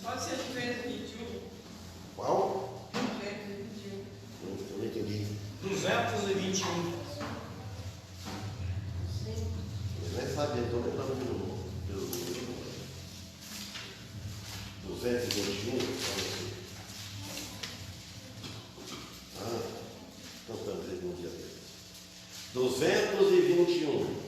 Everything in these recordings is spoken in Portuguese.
Pode ser 221. Qual? 221. Eu não entendi. 221. Eu nem sabia, estou lembrando de novo. 221. Então estamos aí no dia dele. 221.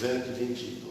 222.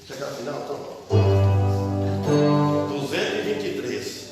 Chegar ao final, então. 223.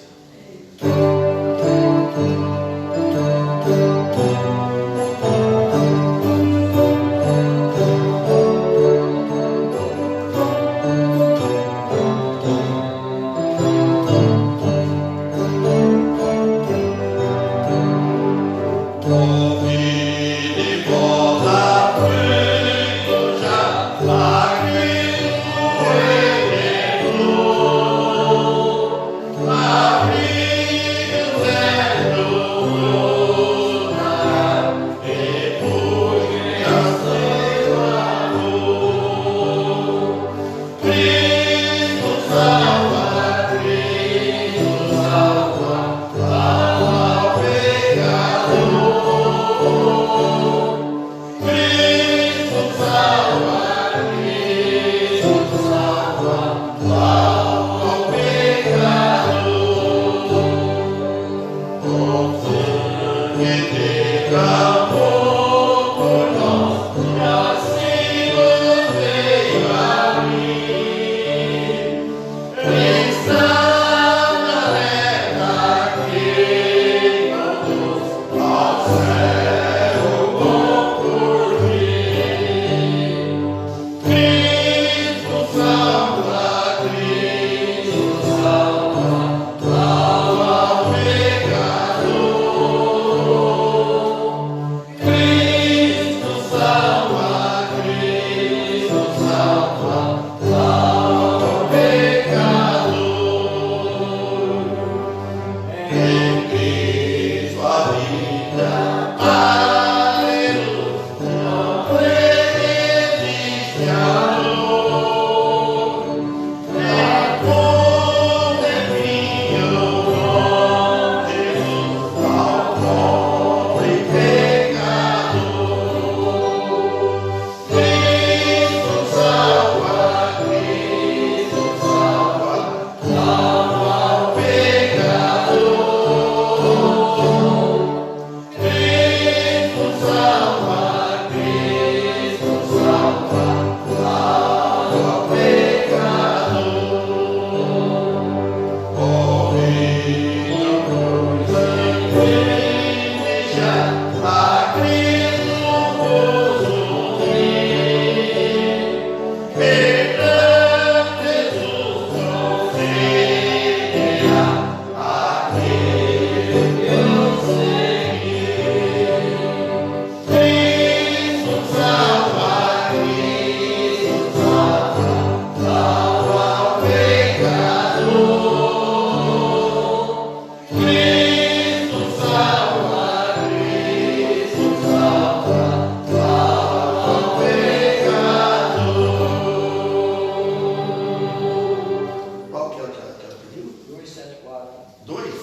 2?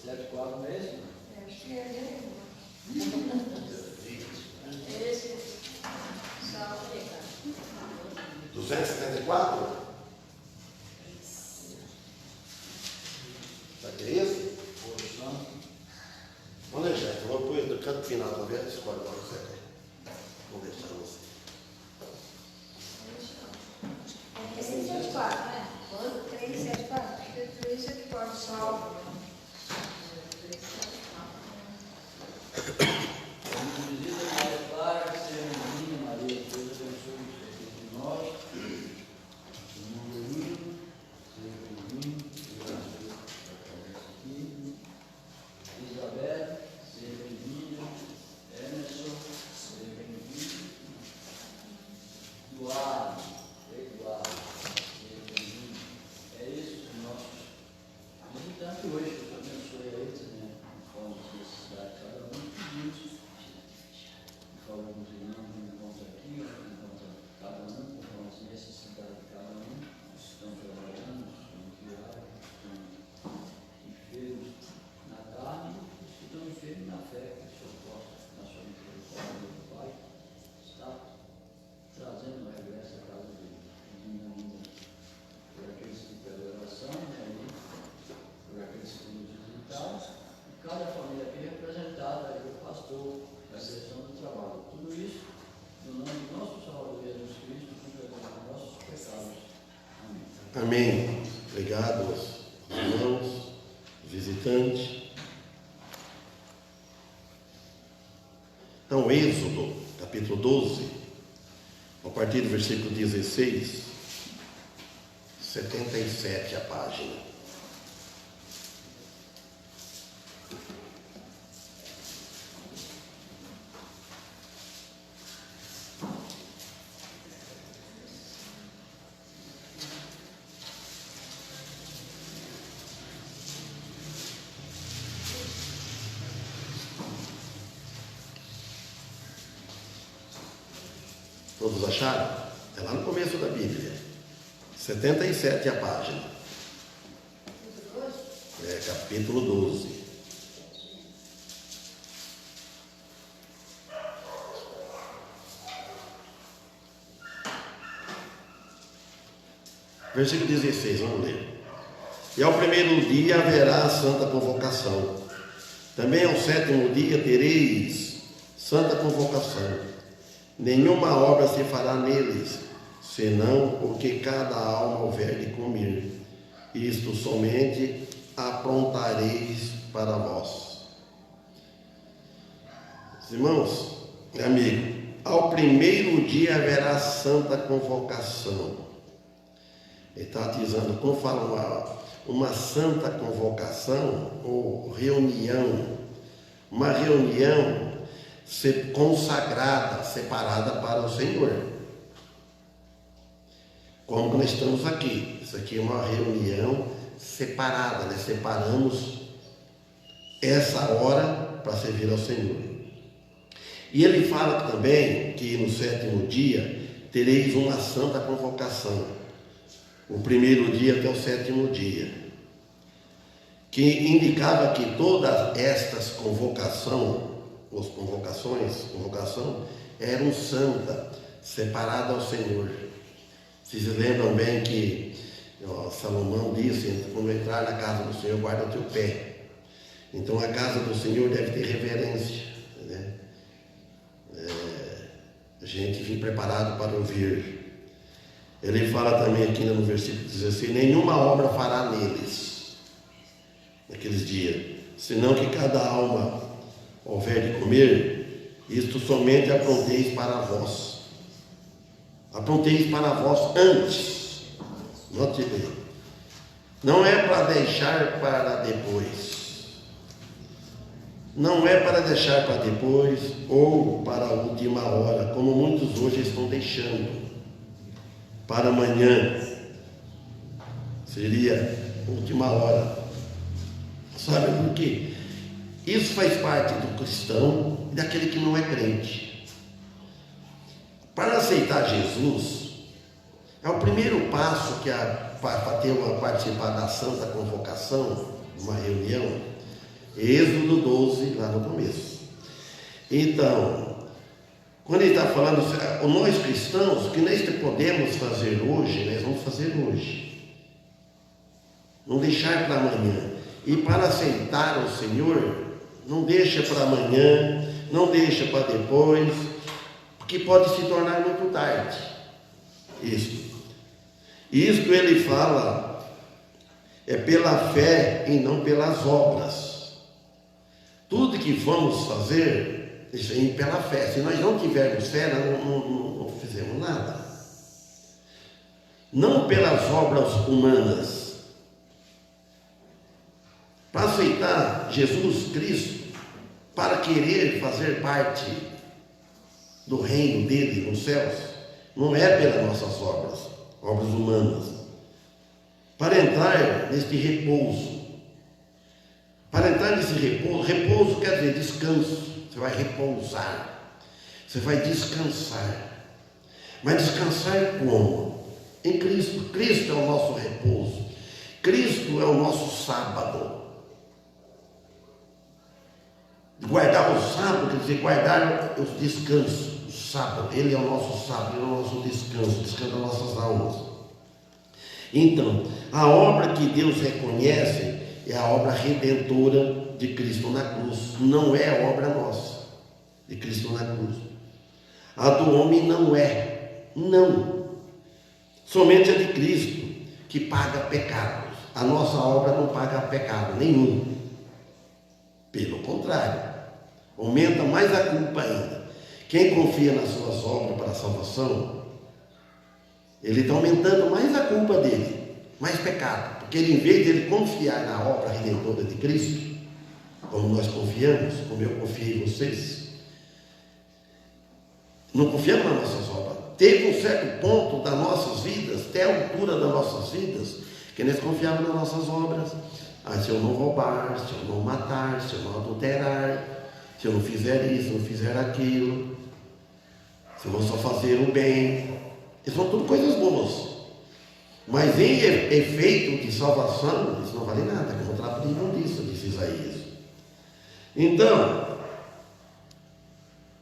74 mesmo? Acho que é esse. Saúde, cara. 274? Será que é esse? Vamos deixar, então vamos pôr no canto final, vamos ver? Escolhe agora o certo. Vamos deixar você. É 374, né? 374. 374, salvo. Visita Maria Clara, que seja bem-vinda, Maria, Deus abençoe entre nós. Irmão Danilo, seja bem-vindo, Deus abençoe aqui. Isabel, seja bem-vinda. Emerson, seja bem-vindo. Eduardo, seja bem-vindo. É isso, os nossos visitantes hoje, Deus abençoe a eles, né? Conforme as necessidades de cada um, pedimos. Falamos irmãos, encontra aqui, encontra cada um, conforme as necessidades de cada um. Estão trabalhando, estão criados, estão enfermos na carne, estão enfermos na fé, que o Senhor possa, na sua misericórdia do Pai, está trazendo o regresso à casa dele, pedindo ainda por aqueles que pela oração, né, por aqueles que nos visitaram, e cada família aqui representada, aí o pastor, a direção do trabalho. Tudo isso no nome do nosso Salvador Jesus Cristo, que perdoa nossos pecados. Amém. Amém. Obrigado aos irmãos, visitantes. Então, Êxodo, capítulo 12, a partir do versículo 16, 77 a página. Todos acharam? É lá no começo da Bíblia. 77 a página. É, capítulo 12. Versículo 16, vamos ler. E ao primeiro dia haverá a santa convocação. Também ao sétimo dia tereis santa convocação. Nenhuma obra se fará neles, senão o que cada alma houver de comer. Isto somente aprontareis para vós. Irmãos, amigo, ao primeiro dia haverá santa convocação. Ele está dizendo, como fala uma santa convocação ou reunião, uma reunião consagrada, separada para o Senhor. Como nós estamos aqui, isso aqui é uma reunião separada, né? Separamos essa hora para servir ao Senhor. E ele fala também que no sétimo dia tereis uma santa convocação, o primeiro dia até o sétimo dia, que indicava que todas estas convocação eram santa, separada ao Senhor. Vocês lembram bem que Salomão disse, quando entrar na casa do Senhor, guarda o teu pé. Então a casa do Senhor deve ter reverência, né? A gente vem preparado para ouvir. Ele fala também aqui no versículo 16, nenhuma obra fará neles, naqueles dias, senão que cada alma houver de comer, isto somente apronteis para vós. Apronteis para vós antes. Note bem. Não é para deixar para depois. Não é para deixar para depois ou para a última hora, como muitos hoje estão deixando. Para amanhã. Seria última hora. Sabe por quê? Isso faz parte do cristão e daquele que não é crente. Para aceitar Jesus, é o primeiro passo para participar da santa convocação, uma reunião, Êxodo 12, lá no começo. Então, quando ele está falando, nós cristãos, o que nós podemos fazer hoje, nós vamos fazer hoje. Não deixar para amanhã. E para aceitar o Senhor, não deixa para amanhã, não deixa para depois, porque pode se tornar muito tarde. Isto ele fala, é pela fé e não pelas obras. Tudo que vamos fazer, isso é pela fé. Se nós não tivermos fé, não fizemos nada. Não pelas obras humanas. Para aceitar Jesus Cristo, para querer fazer parte do reino dele nos céus, não é pelas nossas obras humanas. Para entrar neste repouso, repouso quer dizer descanso. Você vai repousar, você vai descansar. Mas descansar como? Em Cristo. Cristo é o nosso repouso, Cristo é o nosso sábado. Guardar o sábado quer dizer guardar os descansos. O sábado, ele é o nosso sábado, ele é o nosso descanso, descanso das nossas almas. Então, a obra que Deus reconhece é a obra redentora de Cristo na cruz. Não é a obra nossa, de Cristo na cruz. A do homem não é. Não. Somente a de Cristo que paga pecados. A nossa obra não paga pecado nenhum. Pelo contrário, aumenta mais a culpa ainda. Quem confia nas suas obras para a salvação, ele está aumentando mais a culpa dele, mais pecado. Porque ele, em vez de ele confiar na obra redentora de Cristo, como nós confiamos, como eu confiei em vocês, não confiamos nas nossas obras. Teve um certo ponto das nossas vidas, até a altura das nossas vidas, que nós confiávamos nas nossas obras. Se eu não roubar, se eu não matar, se eu não adulterar, se eu não fizer isso, se eu não fizer aquilo, se eu vou só fazer o bem. Isso são tudo coisas boas. Mas em efeito de salvação, isso não vale nada, é um trapo de imundícia, disse Isaías. Então,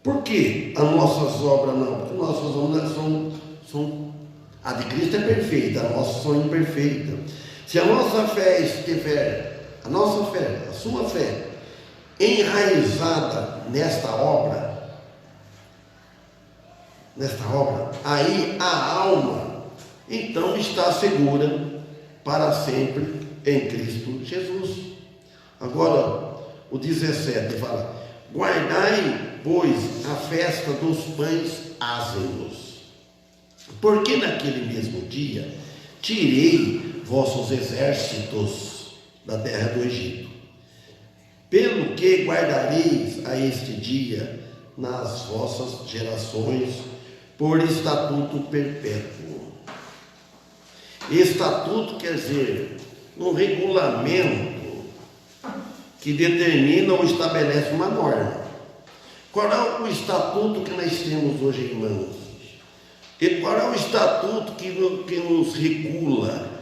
por que as nossas obras não? Porque nossas obras são a de Cristo é perfeita, as nossas são imperfeitas. Se a nossa fé estiver, a sua fé, enraizada nesta obra, aí a alma, então está segura para sempre em Cristo Jesus. Agora, o 17 fala: guardai, pois, a festa dos pães ázimos, porque naquele mesmo dia tirei vossos exércitos da terra do Egito. Pelo que guardareis a este dia nas vossas gerações por estatuto perpétuo. Estatuto quer dizer um regulamento que determina ou estabelece uma norma. Qual é o estatuto que nós temos hoje em mãos? E qual é o estatuto que nos regula?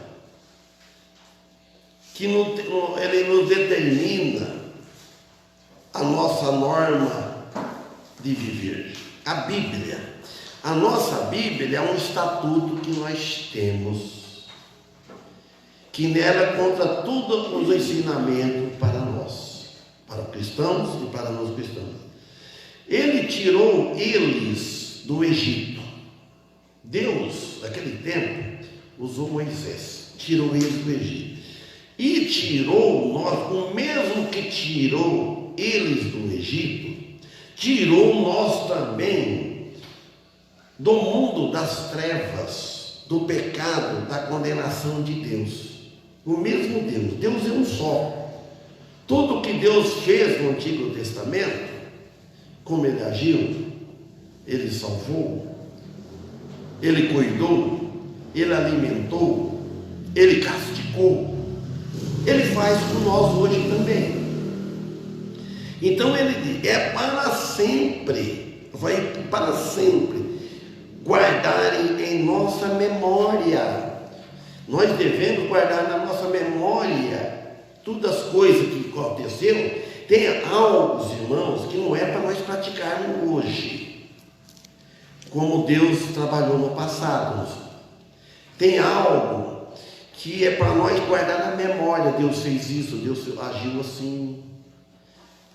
Ele nos determina a nossa norma de viver. A Bíblia. A nossa Bíblia é um estatuto que nós temos, que nela conta todos os ensinamentos para nós, para os cristãos e para nós cristãos. Ele tirou eles do Egito. Deus, naquele tempo, usou Moisés, tirou eles do Egito. E tirou nós, o mesmo que tirou eles do Egito, tirou nós também do mundo das trevas, do pecado, da condenação de Deus. O mesmo Deus, Deus é um só. Tudo que Deus fez no Antigo Testamento, como Ele agiu, Ele salvou, Ele cuidou, Ele alimentou, Ele castigou, Ele faz com nós hoje também. Então Ele diz, é para sempre, vai para sempre guardarem em nossa memória. Nós devemos guardar na nossa memória todas as coisas que aconteceu, tem algo, irmãos, que não é para nós praticarmos hoje, como Deus trabalhou no passado. Tem algo que é para nós guardar na memória. Deus fez isso, Deus agiu assim.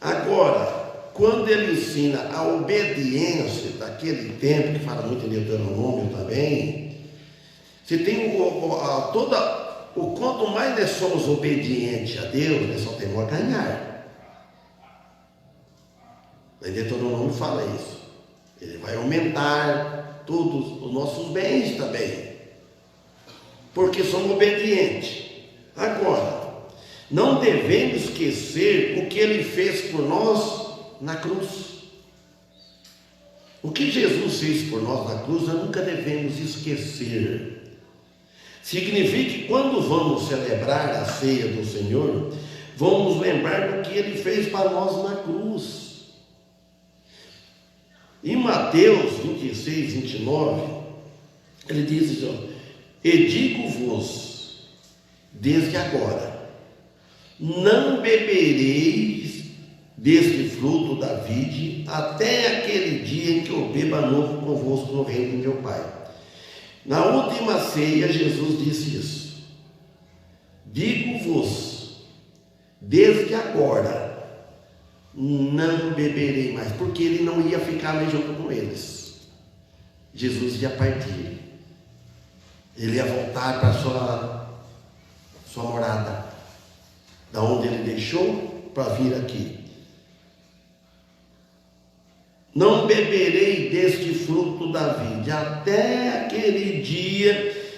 Agora, quando ele ensina a obediência daquele tempo, que fala muito em Deuteronômio também, você tem o quanto mais nós somos obedientes a Deus, nós só temos a ganhar. Em Deuteronômio fala isso. Ele vai aumentar todos os nossos bens também, porque somos obedientes. Agora, não devemos esquecer o que ele fez por nós na cruz. O que Jesus fez por nós na cruz, nós nunca devemos esquecer. Significa que quando vamos celebrar a ceia do Senhor, vamos lembrar do que ele fez para nós na cruz. Em Mateus 26, 29, ele diz assim: e digo-vos, desde agora, não bebereis deste fruto da vide, até aquele dia em que eu beba novo convosco no reino de meu Pai. Na última ceia, Jesus disse isso: digo-vos, desde agora, não beberei mais, porque ele não ia ficar mais junto com eles. Jesus ia partir, ele ia voltar para a sua morada, da onde ele deixou para vir aqui. Não beberei deste fruto da vide, até aquele dia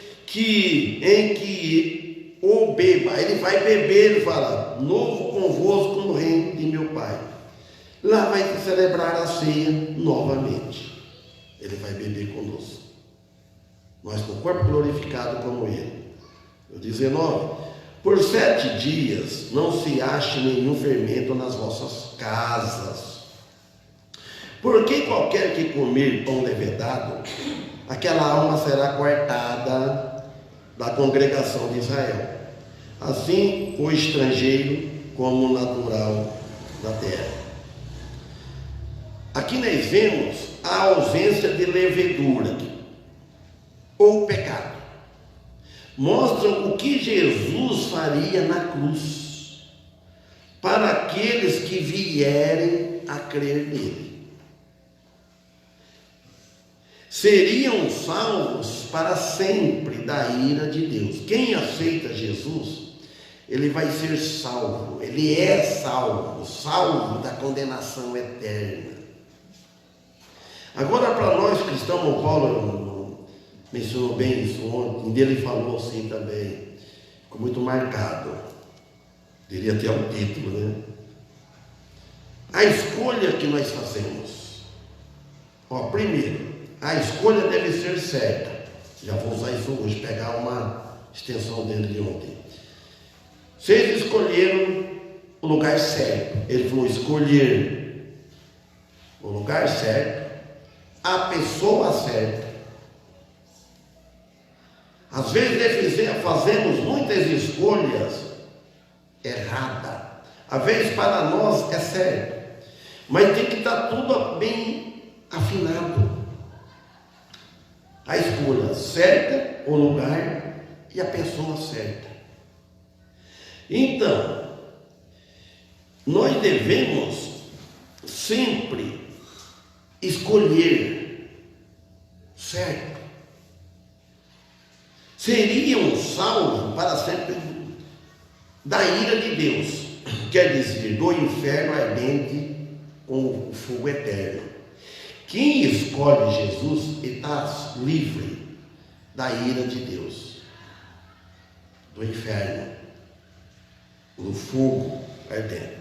em que o beba. Ele vai beber, ele fala, novo convosco no reino de meu Pai. Lá vai celebrar a ceia novamente. Ele vai beber conosco, nós com o corpo glorificado como ele. O 19: por 7 dias não se ache nenhum fermento nas vossas casas, porque qualquer que comer pão levedado, aquela alma será cortada da congregação de Israel. Assim o estrangeiro como o natural da terra. Aqui nós vemos a ausência de levedura ou pecado. Mostram o que Jesus faria na cruz para aqueles que vierem a crer nele. Seriam salvos para sempre da ira de Deus. Quem aceita Jesus, ele vai ser salvo, ele é salvo, salvo da condenação eterna. Agora, para nós cristãos, o Paulo mencionou bem isso ontem, ele falou assim também, ficou muito marcado, diria até o título, né? A escolha que nós fazemos. Primeiro, a escolha deve ser certa. Já vou usar isso hoje, pegar uma extensão dele de ontem. Vocês escolheram o lugar certo. Ele falou: escolher o lugar certo, a pessoa certa. Às vezes fazemos muitas escolhas erradas. Às vezes para nós é certo, mas tem que estar tudo bem afinado. A escolha certa, o lugar e a pessoa certa. Então, nós devemos sempre escolher certo. Seriam salvos para sempre da ira de Deus, quer dizer, do inferno ardente com o fogo eterno. Quem escolhe Jesus está livre da ira de Deus, do inferno, do fogo ardente.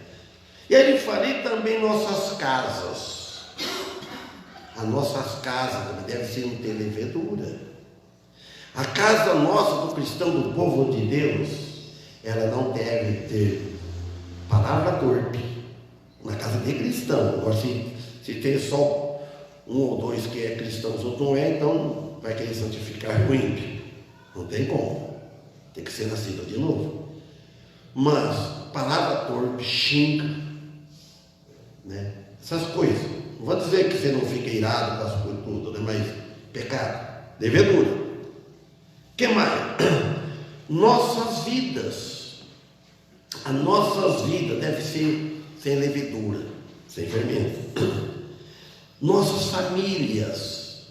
E ele faria também nossas casas. As nossas casas devem ser não ter levedura. A casa nossa do cristão, do povo de Deus, ela não deve ter palavra torpe. Na casa de cristão. Agora, se tem só um ou dois que é cristão, os outros não é, então vai querer santificar o ímpio. Não tem como. Tem que ser nascido de novo. Mas palavra torpe, xinga, né? Essas coisas. Não vou dizer que você não fica irado com as coisas tudo, né? Mas pecado, levedura. O que mais? Nossas vidas. As nossas vidas devem ser sem levedura, sem fermento. Nossas famílias.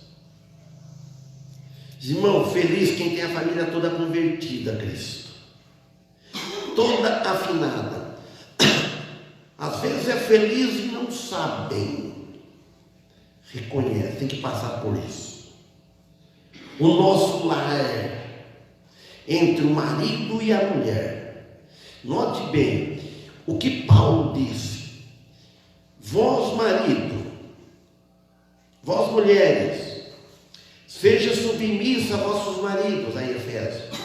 Irmão, feliz quem tem a família toda convertida a Cristo, toda afinada. Às vezes é feliz e não sabem. Reconhece, tem que passar por isso. O nosso lar, entre o marido e a mulher. Note bem o que Paulo disse: vós marido, vós mulheres, seja submissa a vossos maridos, aí Efésios.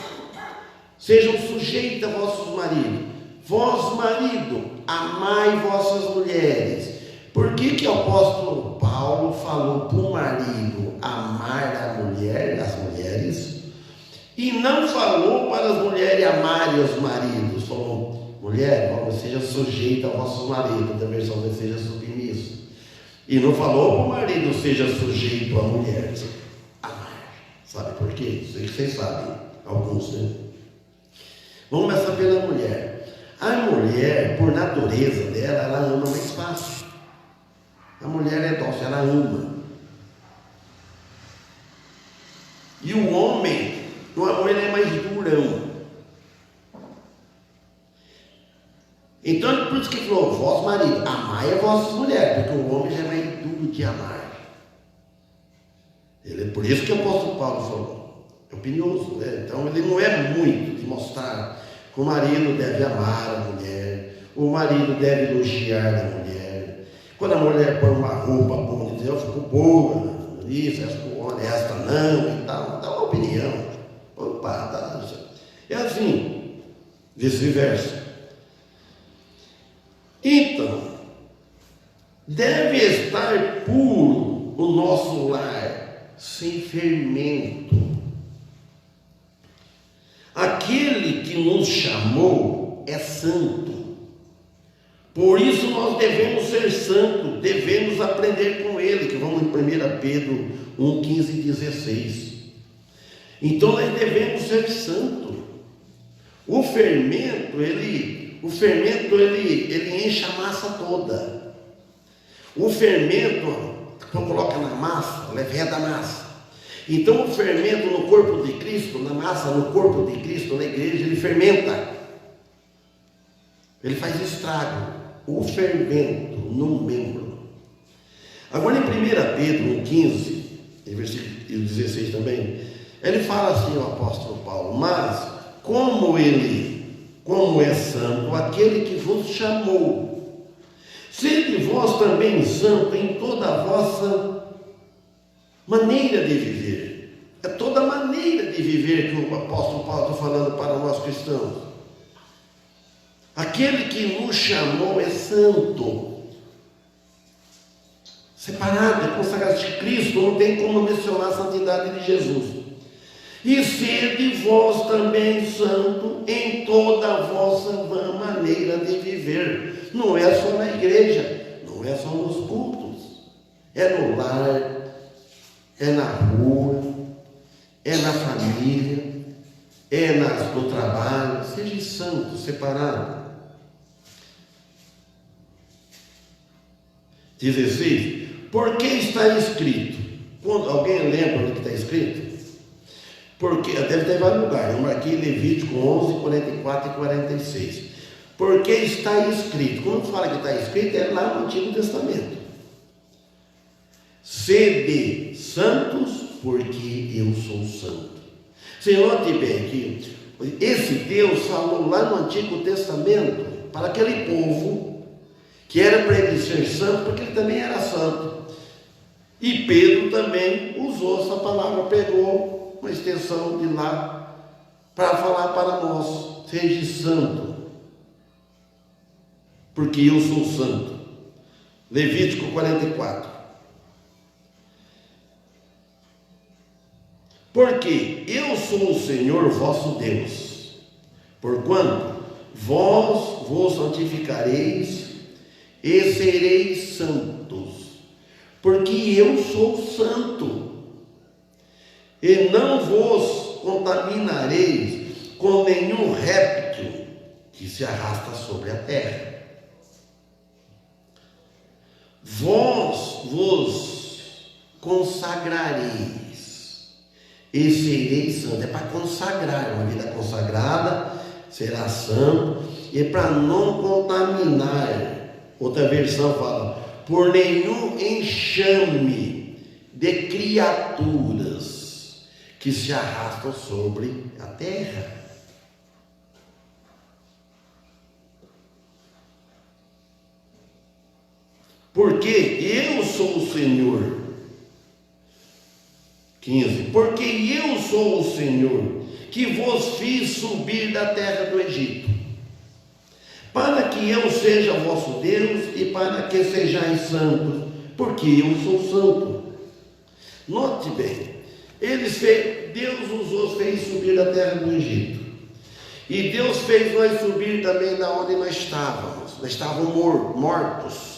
Sejam sujeitos a vossos maridos. Vós marido, amai vossas mulheres. Por que o apóstolo Paulo falou para o marido amar a mulher, as mulheres, e não falou para as mulheres amarem os maridos? Falou, mulher, seja sujeita a vossos maridos, da versão seja submissa. E não falou para o marido seja sujeito à mulher. Amar. Sabe por quê? Sei que vocês sabem, alguns, né? Vamos começar pela mulher. A mulher, por natureza dela, ela ama mais fácil. A mulher é dócil, ela ama. E o homem, no amor, ele é mais durão. Então, por isso que ele falou, vós marido, amai a vossas mulheres, porque o homem já é mais duro de amar. Ele, por isso que o apóstolo Paulo falou, é opinioso, né? Então ele não é muito de mostrar que o marido deve amar a mulher, o marido deve elogiar a mulher. Quando a mulher põe uma roupa boa, diz, eu fico boa, isso, essa honesta não, e tal, dá uma opinião. Opa, tá. É assim, vice-versa. Então, deve estar puro o nosso lar, sem fermento. Aquele que nos chamou é santo. Por isso nós devemos ser santos, devemos aprender com ele, que vamos em 1 Pedro 1, 15 e 16. Então nós devemos ser santos. O fermento, ele enche a massa toda. O fermento, quando coloca na massa, leva da massa. Então o fermento no corpo de Cristo, na massa, no corpo de Cristo, na igreja, ele fermenta. Ele faz estrago. O fermento no membro. Agora em 1 Pedro 1,15, em versículo 16 também, ele fala assim, o apóstolo Paulo, mas como é santo aquele que vos chamou, sede vós também santo em toda a vossa maneira de viver. É toda a maneira de viver que o apóstolo Paulo está falando para nós cristãos. Aquele que nos chamou é santo, separado, é consagrado de Cristo, não tem como mencionar a santidade de Jesus. E sede vós também santo em toda a vossa maneira de viver. Não é só na igreja, não é só nos cultos, é no lar, é na rua, é na família, é no trabalho. Seja santo, separado. 16. Porque está escrito? Quando alguém lembra do que está escrito? Porque deve ter vários lugares. Eu marquei Levítico 11, 44 e 46. Porque está escrito? Quando fala que está escrito, é lá no Antigo Testamento. Sede santos, porque eu sou santo. Você note bem que esse Deus falou lá no Antigo Testamento para aquele povo que era para ele ser santo, porque ele também era santo. E Pedro também usou essa palavra, pegou uma extensão de lá para falar para nós: seja santo, porque eu sou santo. Levítico 44. Porque eu sou o Senhor vosso Deus, porquanto vós vos santificareis e sereis santos, porque eu sou santo, e não vos contaminareis com nenhum réptil que se arrasta sobre a terra. Vós vos consagrareis e sereis santos. É para consagrar, uma vida consagrada, será santo, e para não contaminar. Outra versão fala, por nenhum enxame de criaturas que se arrastam sobre a terra. Porque eu sou o Senhor. 15. Porque eu sou o Senhor, que vos fiz subir da terra do Egito, para que eu seja vosso Deus e para que sejais santos, porque eu sou santo. Note bem, Deus os fez subir da terra do Egito, e Deus fez nós subir também da onde nós estávamos. Nós estávamos mortos.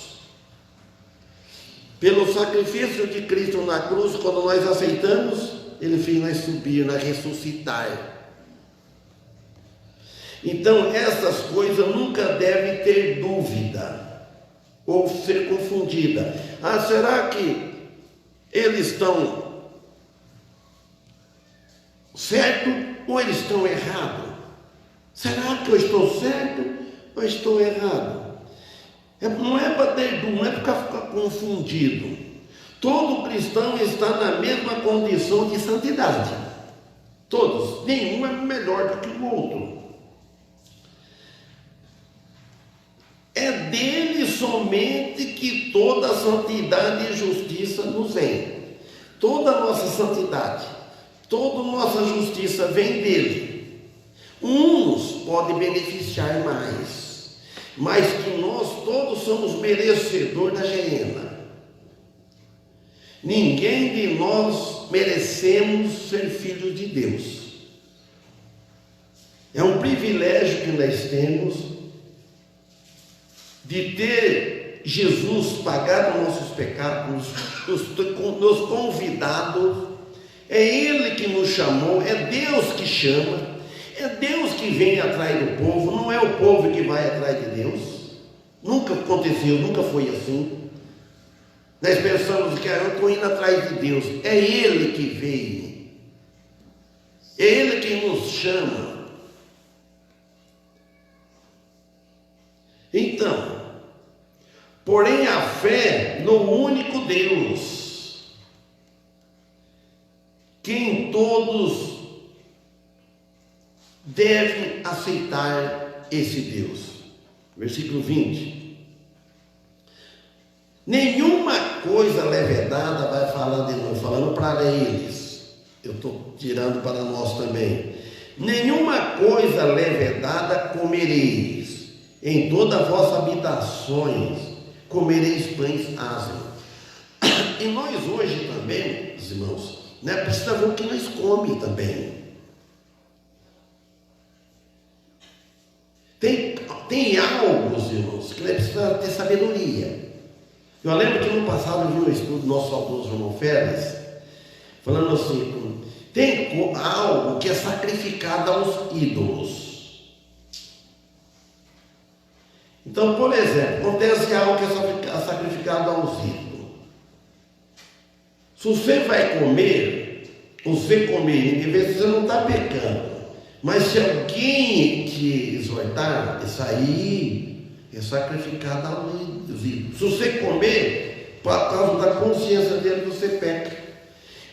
Pelo sacrifício de Cristo na cruz, quando nós aceitamos, Ele fez nós subir, nós ressuscitar. Então, essas coisas nunca devem ter dúvida ou ser confundida. Será que eles estão certo ou eles estão errados? Será que eu estou certo ou estou errado? Não é para ter dúvida, não é para ficar confundido. Todo cristão está na mesma condição de santidade. Todos, nenhum é melhor do que o outro. É dele somente que toda a santidade e justiça nos vem. Toda a nossa santidade, toda a nossa justiça vem dele. Uns podem beneficiar mais, mas que nós todos somos merecedores da geena. Ninguém de nós merecemos ser filhos de Deus. É um privilégio que nós temos de ter Jesus pagado nossos pecados, nos convidado. É Ele que nos chamou, é Deus que chama. É Deus que vem atrás do povo, não é o povo que vai atrás de Deus. Nunca aconteceu, nunca foi assim. Nós pensamos que eu estou indo atrás de Deus. É Ele que veio. É Ele que nos chama. Então, porém a fé no único Deus, quem todos devem aceitar esse Deus. Versículo 20. Nenhuma coisa levedada, vai falar de novo, falando para eles. Eu estou tirando para nós também. Nenhuma coisa levedada comereis, em todas as vossas habitações comereis pães ázimos. E nós hoje também, irmãos, precisa ver o que nós comemos também. Tem algo, irmãos, que precisa ter sabedoria. Eu lembro que no passado eu vi um estudo do nosso saudoso João Félix, falando assim, tem algo que é sacrificado aos ídolos. Então, por exemplo, acontece algo que é sacrificado aos ídolos. Se você vai comer, você comer, em vez de você não está pecando. Mas se alguém te exortar, isso aí é sacrificado aos ídolos. Se você comer, por causa da consciência dele, você peca.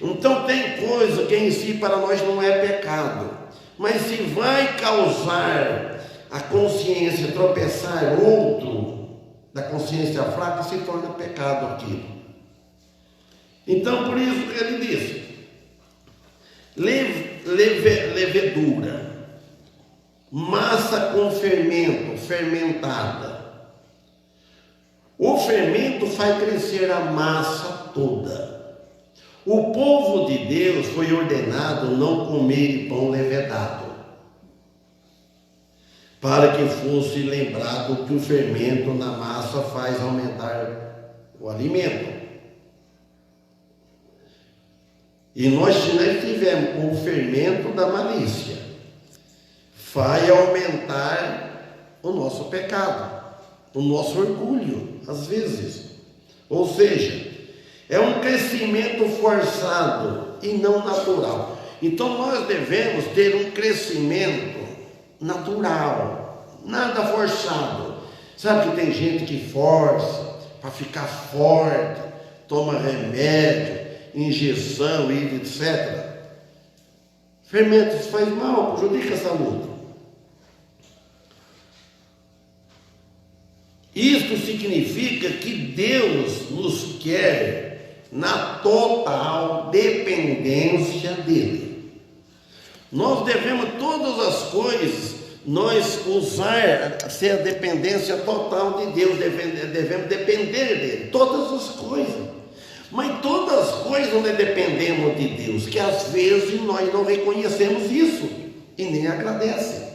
Então tem coisa que em si para nós não é pecado. Mas se vai causar a consciência tropeçar outro, da consciência fraca, se torna pecado aquilo. Então por isso que ele diz, levedura, massa com fermento, fermentada. O fermento faz crescer a massa toda. O povo de Deus foi ordenado não comer pão levedado. para que fosse lembrado que o fermento na massa faz aumentar o alimento. E nós tivemos o fermento da malícia, vai aumentar o nosso pecado, o nosso orgulho, às vezes. Ou seja, é um crescimento forçado e não natural. Então nós devemos ter um crescimento natural, nada forçado. Sabe que tem gente que força para ficar forte, toma remédio, injeção e etc. Fermento, isso faz mal, prejudica a saúde. Isto significa que Deus nos quer na total dependência dele. Nós devemos todas as coisas, nós ser a dependência total de Deus, devemos depender dele, todas as coisas. Mas todas as coisas nós dependemos de Deus, que às vezes nós não reconhecemos isso e nem agradecemos.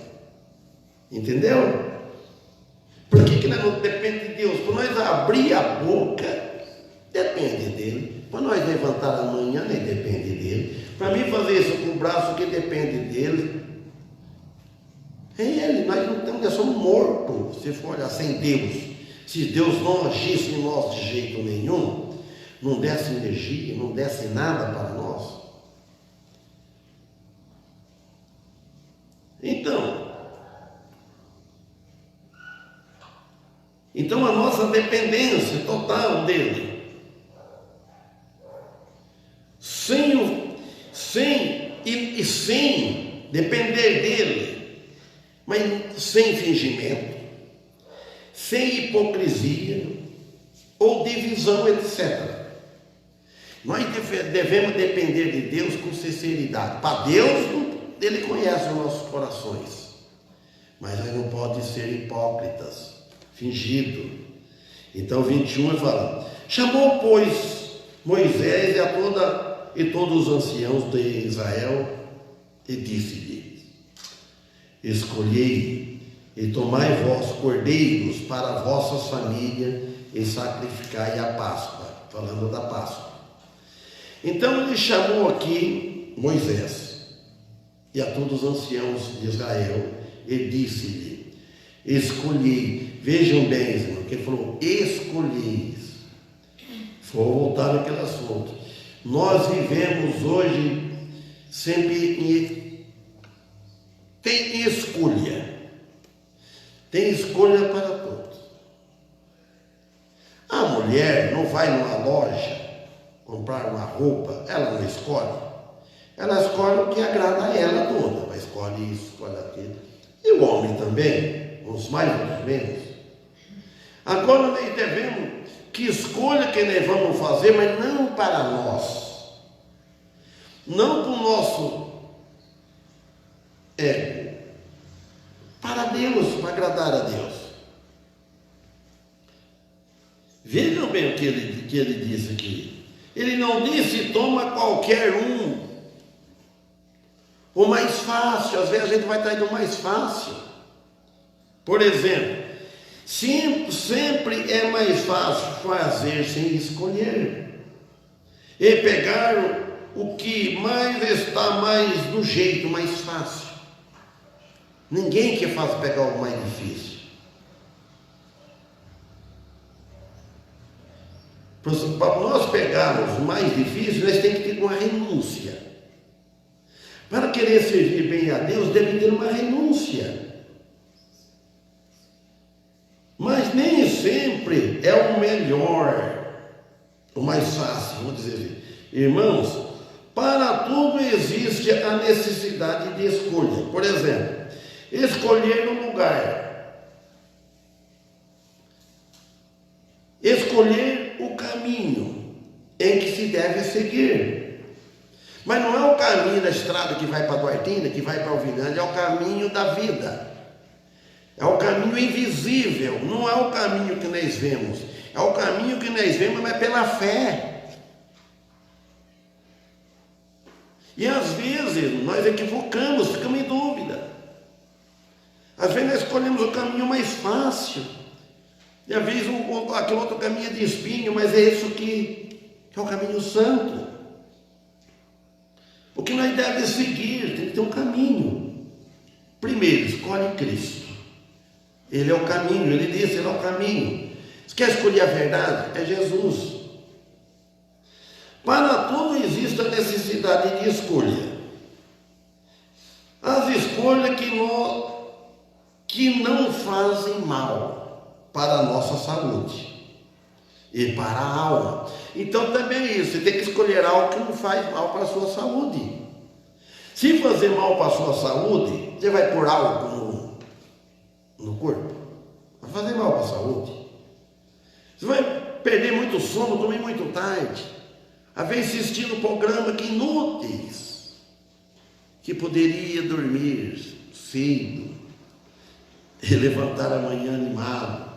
Entendeu? Por que nós não dependemos de Deus? Para nós abrir a boca, depende dele. Para nós levantar a manhã, nem depende dele. Para mim fazer isso com o braço, que depende dele. É ele, nós somos mortos, se for olhar, sem Deus. Se Deus não agisse em nós de jeito nenhum, não desse energia, não desse nada para nós. Então a nossa dependência total dele, sem depender dele, mas sem fingimento, sem hipocrisia ou divisão, etc. Nós devemos depender de Deus com sinceridade. Para Deus, Ele conhece os nossos corações, mas nós não podemos ser hipócritas, fingido. Então 21 ele fala: chamou, pois, Moisés e todos os anciãos de Israel e disse-lhe: escolhei e tomai vós cordeiros para vossas famílias e sacrificai a Páscoa. Falando da Páscoa. Então ele chamou aqui Moisés e a todos os anciãos de Israel e disse-lhe: escolhei. Vejam bem, irmão, que ele falou: escolheis. Vou voltar naquele assunto. Nós vivemos hoje sempre tem escolha. Tem escolha para todos. A mulher não vai numa loja comprar uma roupa, ela não escolhe. Ela escolhe o que agrada a ela toda. Ela escolhe isso, escolhe aquilo. E o homem também, uns mais, uns menos. Agora nós devemos, que escolha que nós vamos fazer, mas não para nós. Não para o nosso ego. Para Deus, para agradar a Deus. Vejam bem o que ele disse aqui. Ele não disse: toma qualquer um. O mais fácil. Às vezes a gente vai atrás do mais fácil. Por exemplo, sempre é mais fácil fazer sem escolher. E pegar o que mais está mais do jeito mais fácil. Ninguém quer pegar o mais difícil. Para nós pegarmos o mais difícil, nós temos que ter uma renúncia. Para querer servir bem a Deus, deve ter uma renúncia. Mas nem sempre é o melhor, o mais fácil, vamos dizer assim. Irmãos, para tudo existe a necessidade de escolha. Por exemplo, escolher um lugar, escolher o caminho em que se deve seguir. Mas não é o caminho da estrada que vai para Duartina, que vai para Alvinândia, é o caminho da vida. É o caminho invisível, não é o caminho que nós vemos. É o caminho que nós vemos, mas pela fé. E às vezes nós equivocamos, ficamos em dúvida. Às vezes nós escolhemos o caminho mais fácil. E às vezes aquele outro caminho é de espinho, mas é isso que é o caminho santo. O que nós devemos seguir, tem que ter um caminho. Primeiro, escolhe Cristo. Ele é o caminho, ele disse, ele é o caminho. Você quer escolher a verdade? É Jesus. Para tudo existe a necessidade de escolha. As escolhas que não fazem mal para a nossa saúde e para a alma. Então também é isso, você tem que escolher algo que não faz mal para a sua saúde. Se fazer mal para a sua saúde, você vai pôr algo no corpo? Vai fazer mal para a saúde. Você vai perder muito sono, dormir muito tarde, às vezes assistindo programas que inúteis, que poderia dormir cedo e levantar amanhã animado.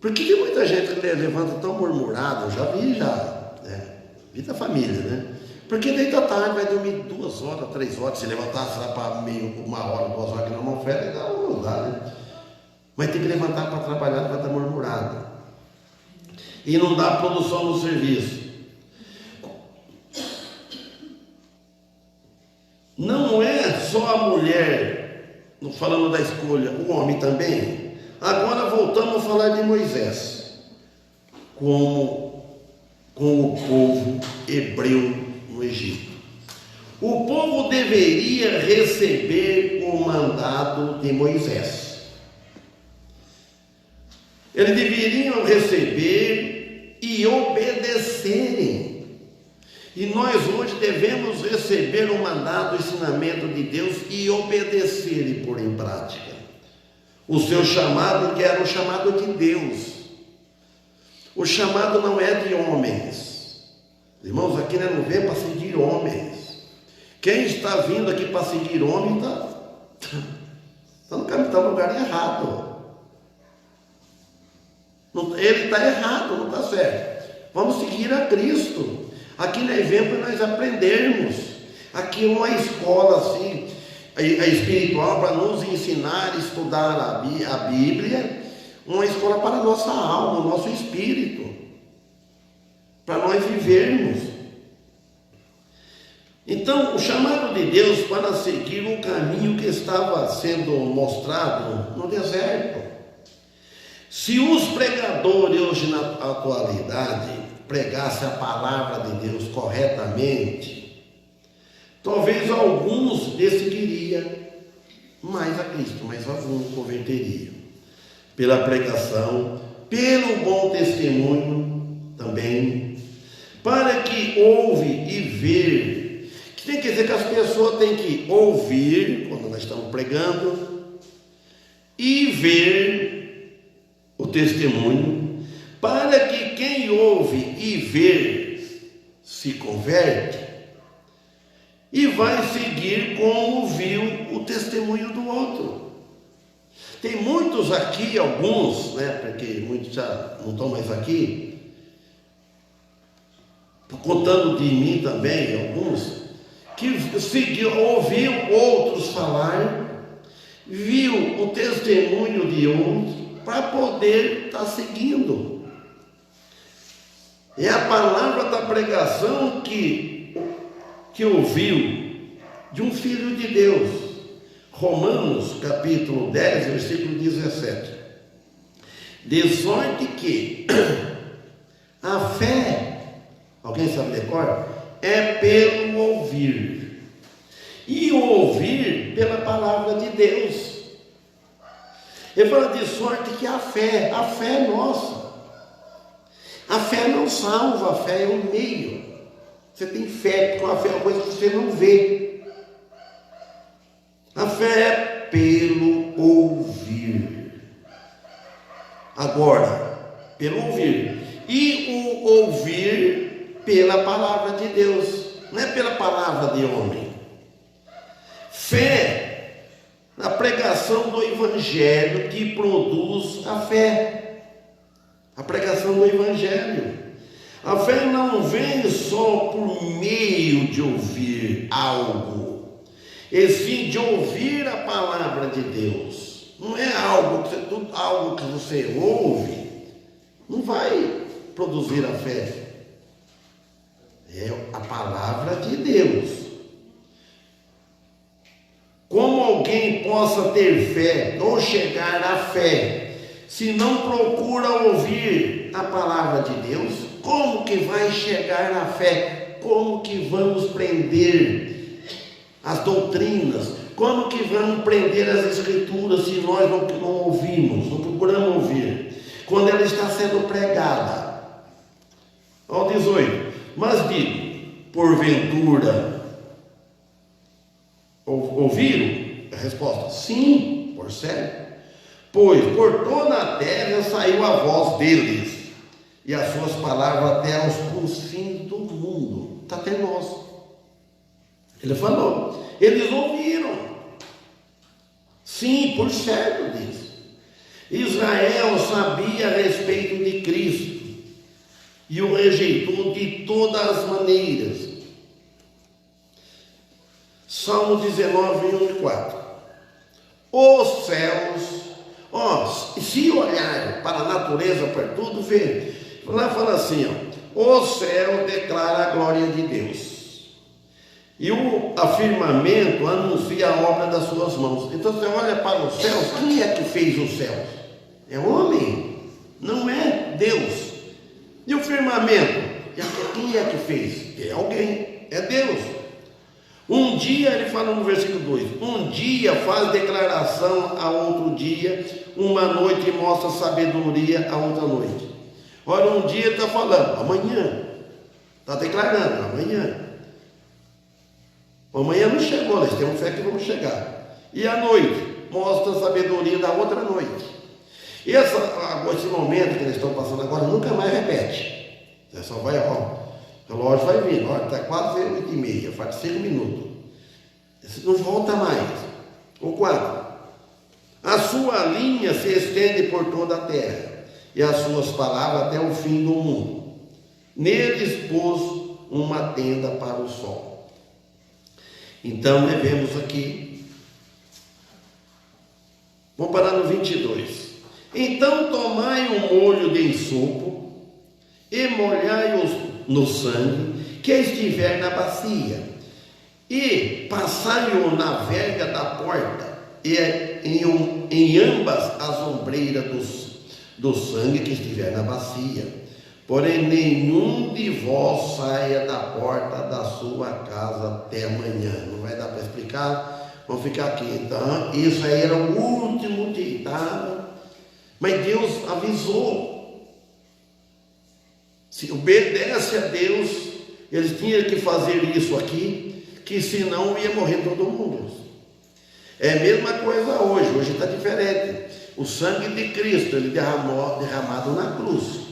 Porque tem muita gente que levanta tão murmurada, eu já vi, vi da família, né? Porque deita tarde, vai dormir 2 horas, 3 horas, se levantar será para meio, 1 hora, 2 horas, que não é uma fé, não dá, né? Mas tem que levantar para trabalhar, vai estar murmurado. E não dá produção no serviço. Não é só a mulher, falando da escolha, o homem também. Agora voltamos a falar de Moisés, com o povo hebreu no Egito. O povo deveria receber o mandado de Moisés. Eles deveriam receber e obedecerem. E nós hoje devemos receber o mandado, o ensinamento de Deus e obedecer e pôr em prática o seu chamado, que era o chamado de Deus. O chamado não é de homens. Irmãos, aqui nós não vem para seguir homens. Quem está vindo aqui para seguir homem está no lugar errado. Ele está errado, não está certo. Vamos seguir a Cristo. Aqui nós vemos para nós aprendermos. Aqui é uma escola assim, espiritual, para nos ensinar a estudar a Bíblia. Uma escola para a nossa alma, o nosso espírito, para nós vivermos. Então, o chamado de Deus para seguir o caminho que estava sendo mostrado no deserto. Se os pregadores hoje na atualidade pregassem a palavra de Deus corretamente, talvez alguns decidiram mais a Cristo, mas alguns converteriam pela pregação, pelo bom testemunho também, para que ouve e ver, que tem que dizer que as pessoas têm que ouvir quando nós estamos pregando e ver o testemunho, para que quem ouve e vê se converte e vai seguir como viu o testemunho do outro. Tem muitos aqui, alguns, porque muitos já não estão mais aqui, contando de mim também, alguns, que ouviu outros falar, viu o testemunho de outros, para poder estar seguindo. É a palavra da pregação que ouviu de um filho de Deus. Romanos capítulo 10, versículo 17. De sorte que a fé, alguém sabe decor? É pelo ouvir, e o ouvir pela palavra de Deus. Ele fala de sorte que a fé é nossa. A fé não salva, a fé é um meio. Você tem fé, porque a fé é uma coisa que você não vê. A fé é pelo ouvir. Agora, pelo ouvir. E o ouvir pela palavra de Deus, não é pela palavra de homem. Fé na pregação do Evangelho que produz a fé. A pregação do Evangelho. A fé não vem só por meio de ouvir algo e sim de ouvir a palavra de Deus. Não é algo que você ouve, não vai produzir a fé. É a palavra de Deus. Como alguém possa ter fé ou chegar à fé se não procura ouvir a palavra de Deus? Como que vai chegar à fé? Como que vamos prender as doutrinas? Como que vamos prender as escrituras se nós não ouvimos, não procuramos ouvir? Quando ela está sendo pregada. Ao 18. Mas digo, porventura, ouviram? A resposta, sim, por certo. Pois por toda a terra saiu a voz deles, e as suas palavras até aos confins do mundo. Está até nós. Ele falou, eles ouviram. Sim, por certo disso. Israel sabia a respeito de Cristo e o rejeitou de todas as maneiras. Salmo 19, 1 e 4. Os céus, se olhar para a natureza, para tudo, vê. Lá fala assim, o céu declara a glória de Deus. E o firmamento anuncia a obra das suas mãos. Então você olha para os céus, quem é que fez os céus? É homem, não é Deus. E o firmamento, quem é que fez? É alguém, é Deus. Um dia, ele fala no versículo 2, um dia faz declaração a outro dia, uma noite mostra sabedoria a outra noite. Ora, um dia está falando, amanhã, está declarando, amanhã. Amanhã não chegou, nós temos fé que vamos chegar. E a noite mostra a sabedoria da outra noite. E esse momento que eles estão passando agora nunca mais repete. Você só vai, o relógio vai vir, está quase 8h30, faz 5 minutos. Isso não volta mais. O 4. A sua linha se estende por toda a terra, e as suas palavras até o fim do mundo. Neles pôs uma tenda para o sol. Então, devemos aqui, vamos parar no 22. Então, tomai um molho de ensopo e molhai-os no sangue que estiver na bacia, e passai-o na verga da porta, e em ambas as ombreiras do sangue que estiver na bacia. Porém, nenhum de vós saia da porta da sua casa até amanhã. Não vai dar para explicar? Vamos ficar aqui. Então, isso aí era o último ditado. Mas Deus avisou. Se obedece a Deus, eles tinham que fazer isso aqui, que senão ia morrer todo mundo. É a mesma coisa hoje. Hoje está diferente. O sangue de Cristo, ele derramado na cruz.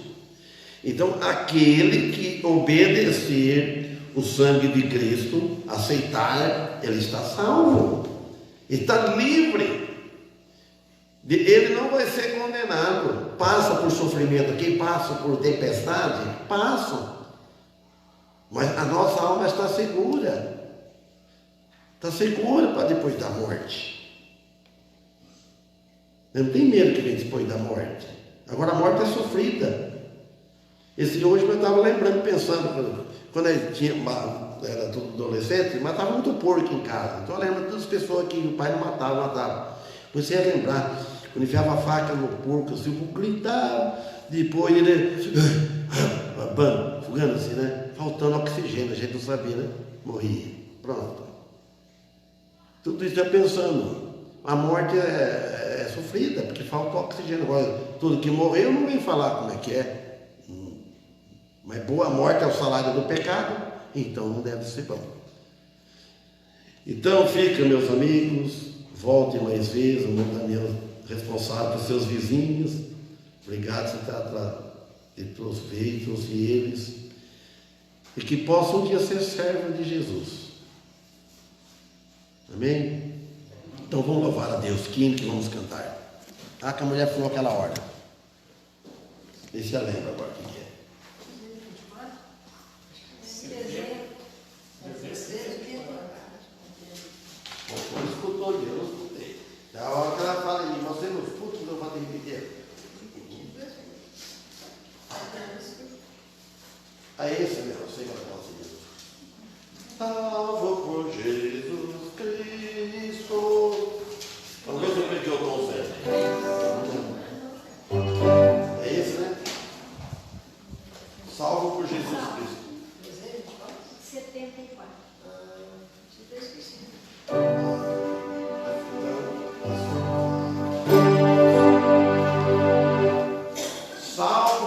Então, aquele que obedecer o sangue de Cristo, aceitar, ele está salvo, está livre, ele não vai ser condenado. Passa por sofrimento aqui, passa por tempestade, passa, mas a nossa alma está segura para depois da morte. Eu não tenho medo que vem depois da morte. Agora a morte é sofrida. Esse hoje eu estava lembrando, pensando, quando era tudo adolescente, matava muito porco em casa. Então eu lembro de todas as pessoas que o pai não matava. Você ia lembrar, quando enfiava a faca no porco, assim, o porco gritava, depois ele, fugando assim, né? Faltando oxigênio, a gente não sabia, né? Morria. Pronto. Tudo isso já pensando. A morte é sofrida, porque falta oxigênio. Agora, tudo que morreu não vem falar como é que é. Mas boa morte é o salário do pecado, então não deve ser bom. Então fica, meus amigos, volte mais vezes, o meu Daniel responsável pelos seus vizinhos. Obrigado por estar de trouxe eles. E que possam um dia ser servo de Jesus. Amém? Então vamos louvar a Deus, que vamos cantar. Que a mulher falou aquela hora. Deixa eu lembrar agora o que é. É esse mesmo, eu sei que ela gosta disso. Salvo por Jesus Cristo. Vamos ver se eu peguei o tom certo. É esse, né? Salvo por Jesus Cristo. 74. Eu esqueci. Salvo.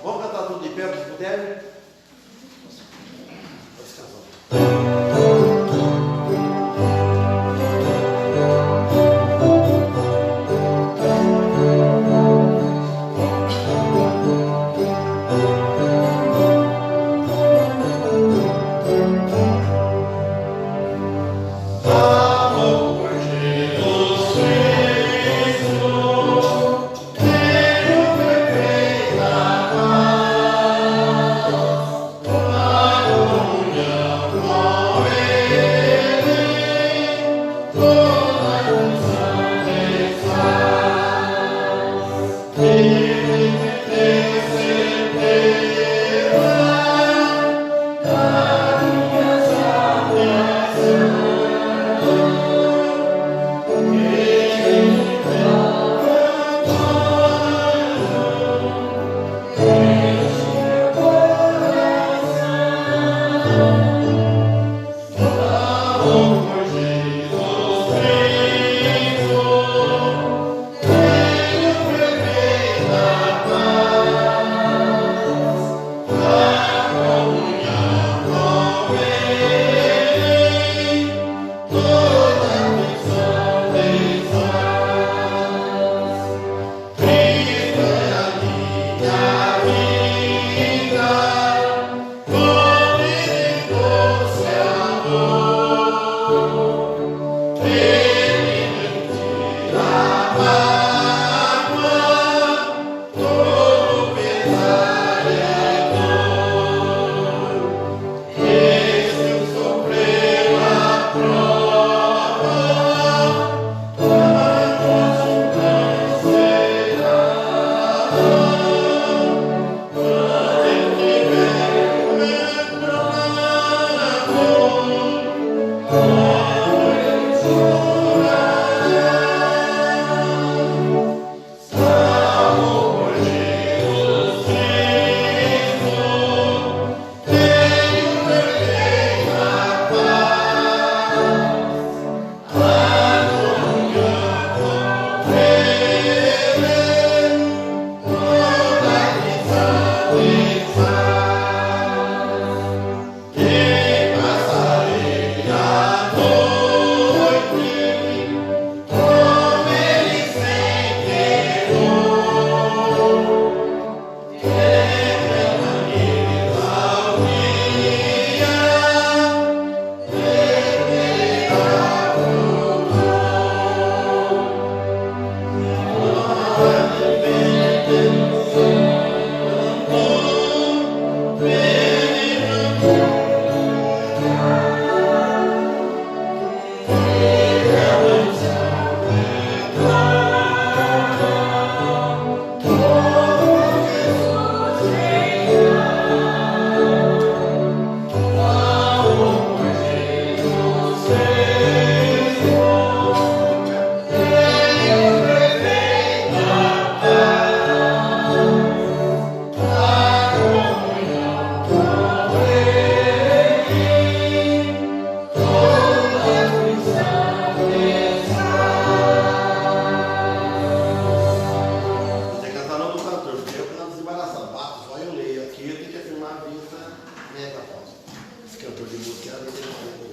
Vamos cantar tudo de pé, se puderem? Pode casar. Esse cantor de música é ali.